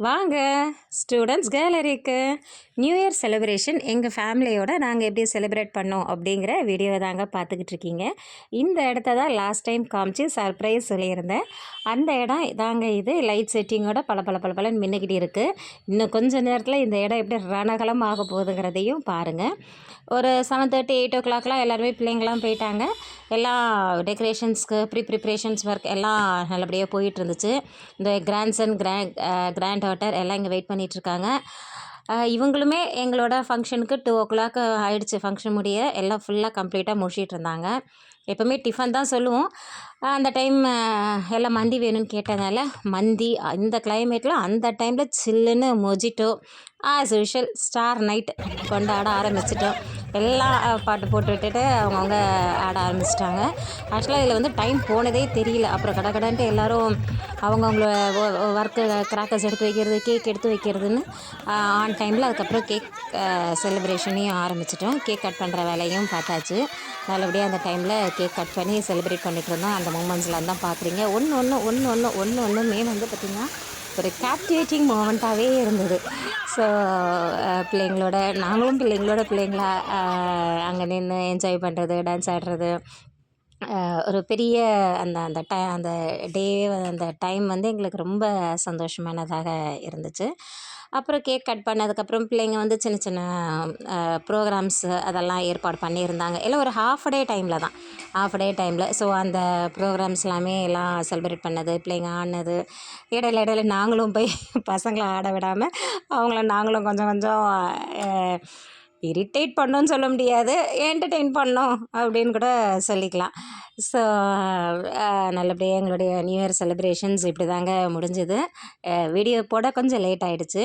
வாங்க students கேலரிக்கு. New year celebration எங்கள் ஃபேமிலியோட நாங்கள் எப்படி செலிப்ரேட் பண்ணோம் அப்படிங்கிற வீடியோவை தாங்க பார்த்துக்கிட்டு இருக்கீங்க. இந்த இடத்த தான் லாஸ்ட் டைம் காமிச்சு சர்ப்ரைஸ் சொல்லியிருந்தேன். அந்த இடம் தாங்க இது. லைட் செட்டிங்கோட பளபளன்னு மின்னிக்கிட்டு இருக்குது. இன்னும் கொஞ்சம் நேரத்தில் இந்த இடம் எப்படி ரணகலம் ஆக போகுதுங்கிறதையும் பாருங்கள். ஒரு 7:30 8 o'clockலாம் எல்லாருமே பிள்ளைங்களாம் போயிட்டாங்க. எல்லாம் டெக்கரேஷன்ஸ்க்கு ப்ரிப்ரேஷன்ஸ் ஒர்க் எல்லாம் நல்லபடியாக போயிட்டு இருந்துச்சு. இந்த கிராண்ட்சன் கிராண்ட் டாட்டர் எல்லாம் இங்கே வெயிட் பண்ணிகிட்ருக்காங்க. இவங்களுமே எங்களோட ஃபங்க்ஷனுக்கு 2 o'clock ஆகிடுச்சு. ஃபங்க்ஷன் முடிய எல்லாம் ஃபுல்லாக கம்ப்ளீட்டாக முடிச்சிட்டு இருந்தாங்க. எப்போவுமே டிஃபன் தான் சொல்லுவோம். அந்த டைம் எல்லாம் மந்தி வேணும்னு கேட்டதுனால மந்தி, இந்த கிளைமேட்டில் அந்த டைமில் சில்லுன்னு mojito as usual star night கொண்டாட ஆரம்பிச்சிட்டோம். எல்லாம் பாட்டு போட்டு விட்டுட்டு அவங்கவுங்க ஆட ஆரம்பிச்சிட்டாங்க. ஆக்சுவலாக இதில் வந்து டைம் போனதே தெரியல. அப்புறம் கடன்ட்டு எல்லோரும் அவங்கவுங்கள ஒர்க்கு கிராக்கர்ஸ் எடுத்து வைக்கிறது, கேக் எடுத்து வைக்கிறதுன்னு ஆன் டைமில் அதுக்கப்புறம் கேக் செலிப்ரேஷனையும் ஆரம்பிச்சிட்டோம். கேக் கட் பண்ணுற வேலையும் பார்த்தாச்சு. நல்லபடியாக அந்த டைமில் கேக் கட் பண்ணி செலிப்ரேட் பண்ணிகிட்டு இருந்தோம். அந்த மூமெண்ட்ஸ்லாம் தான் பார்க்குறீங்க. ஒன்றுமே வந்து பார்த்திங்கன்னா ஒரு கேப்டிவேட்டிங் மூமெண்ட்டாகவே இருந்தது. ஸோ பிள்ளைங்களோட பிள்ளைங்களா அங்கே நின்று என்ஜாய் பண்ணுறது, டான்ஸ் ஆடுறது, ஒரு பெரிய அந்த அந்த டே அந்த டைம் வந்து எங்களுக்கு ரொம்ப சந்தோஷமானதாக இருந்துச்சு. அப்புறம் கேக் கட் பண்ணதுக்கப்புறம் பிள்ளைங்க வந்து சின்ன சின்ன ப்ரோக்ராம்ஸு அதெல்லாம் ஏற்பாடு பண்ணியிருந்தாங்க. எல்லாம் ஒரு ஹாஃப் டே டைமில். ஸோ அந்த ப்ரோக்ராம்ஸ் எல்லாமே எல்லாம் செலிப்ரேட் பண்ணது, பிள்ளைங்க ஆடினது, இடையில நாங்களும் போய் பசங்களை ஆட விடாமல் அவங்கள நாங்களும் கொஞ்சம் கொஞ்சம் இரிட்டேட் பண்ணோன்னு சொல்ல முடியாது, என்டர்டெயின் பண்ணோம் அப்படின்னு கூட சொல்லிக்கலாம். ஸோ நல்லபடியாக எங்களுடைய நியூ இயர் செலிப்ரேஷன்ஸ் இப்படி தாங்க முடிஞ்சுது. வீடியோ போட கொஞ்சம் லேட் ஆகிடுச்சு.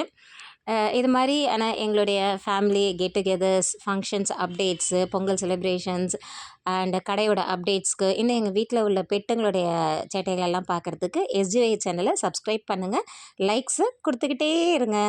இது மாதிரி ஆனால் எங்களுடைய family get togethers, functions updates, Pongal celebrations and கடையோட அப்டேட்ஸ்க்கு, இன்னும் எங்கள் வீட்டில் உள்ள பெட்டுங்களுடைய சேட்டைகளெல்லாம் பார்க்குறதுக்கு SGY சேனலை சப்ஸ்கிரைப் பண்ணுங்கள். லைக்ஸு கொடுத்துக்கிட்டே இருங்க.